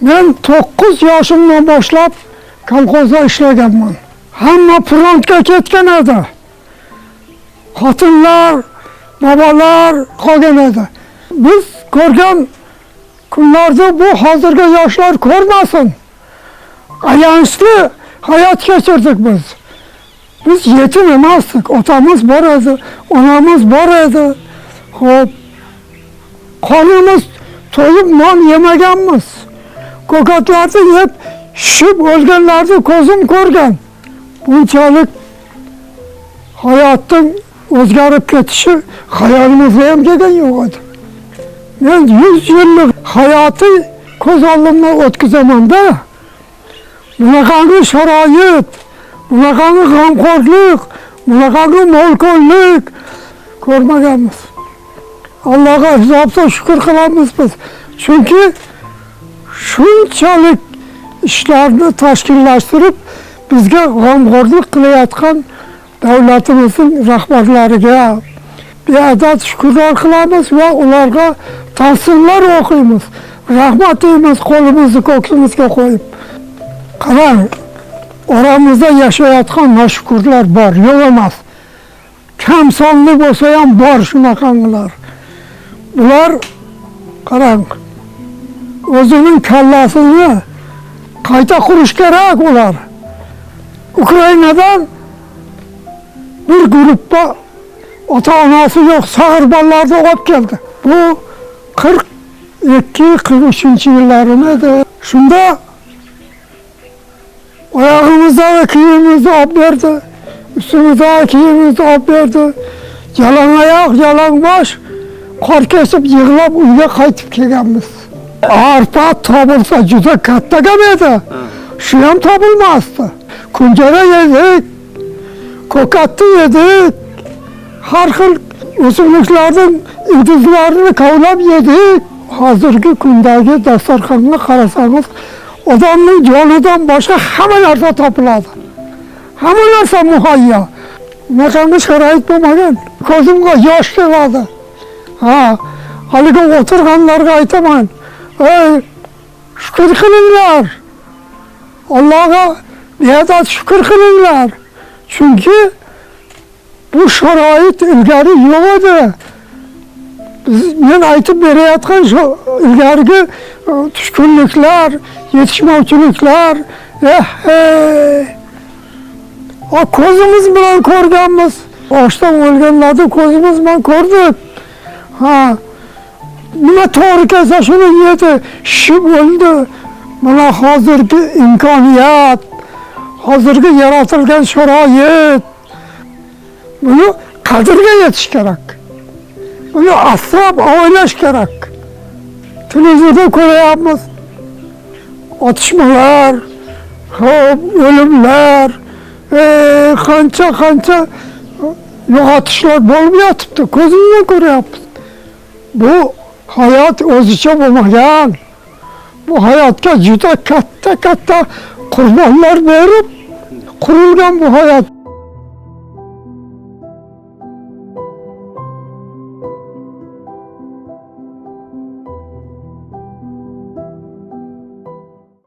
Men 9 yoshimdan boshlab kolxozda ishlaganman. Hamma frontga ketgan edi. Xotinlar, bobolar qolgan edi. Biz ko'rgan kunlarda bu hozirgi yoshlar ko'rmasin. Ayanchli hayot kechirdik biz. Biz yetim emasdik. Otamiz bor edi, onamiz bor edi. Xo'p, qornimiz to'yib non yemaganmiz. Ko'katlarni yeb shishib o'lganlarni ko'zim ko'rgan. Bunchalik hayotning o'zgarib ketishi xayolimizga ham kelgan yo'q edi. Men 100 yillik hayoti ko'z oldimdan o'tkazaman-da. Bunaqangi sharoit, bunaqangi g'amxo'rlik, bunaqangi mo'lko'llik ko'rmaganmiz. Allohga hisobda shukr qilamiz biz. Chunki shunchalik ishlarni tashkillashtirib bizga g'amxo'rlik qilayotgan davlatimizning rahbarlariga beadad shukrlar qilamiz va ularga tahsinlar o'qiymiz. Rahmat deymiz, qo'limizni ko'ksimizga qo'yib. Qarang, oramizda yashayotgan noshukrlar bor, yo'q emas. Kam sonli bo'lsa ham bor shunaqangilar. Bular qarang, o'zining kallasini qayta qurish kerak ular. Ukrainadan bir guruhda ota-onasi yo'q sag'ir-bolalarni olib keldi. Bu 42-43 yillarim edi. Shunda oyog'imizdagi kiyimimizni olib berdi, üstimizdagi kiyimimizni olib berdi. Yalangoyoq, yalangbosh qor kesib yig'lab uyga qaytib kelganmiz. Arpa topilsa juda katta gap edi. Shu ham topilmasdi. Kunjara yedik, ko'katni yedik, har xil o'simliklarning ildizlarini kavlab yedik. Hozirgi kundagi dasturxonga qarasangiz, odamning jonidan boshqa hamma narsa topiladi. Hamma narsa muhayyo. Bunaqangi sharoit bo'lmagan. Ko'zimga yosh keladi. Haligi o'tirganlarga aytaman. Ey, shukr qilinglar. Allohga beadad shukr qilinglar. Chunki bu sharoit ilgari yo'q edi. Men aytib berayotgan shu ilgarigi tushkunliklar, yetishmovchiliklar, ko'zimiz bilan ko'rganmiz. Ochdan o'lganlarni ko'zimiz bilan ko'rdik. Nima to'g'ri kelsa shuni yedi, shib o'ldi. Mana hozirgi imkoniyat, hozirgi yaratilgan sharoit, buni qadrga yetish kerak. Buni asrab avaylash kerak. Televizorda ko'ryapmiz. Otishmalar, o'limlar, qancha yo'qotishlar bo'lib yotibdi. Ko'zimizga ko'ryapmiz. Bu hayot o'zicha bo'lmagan. Bu hayotga juda katta qurbonlar berib qurilgan bu hayot.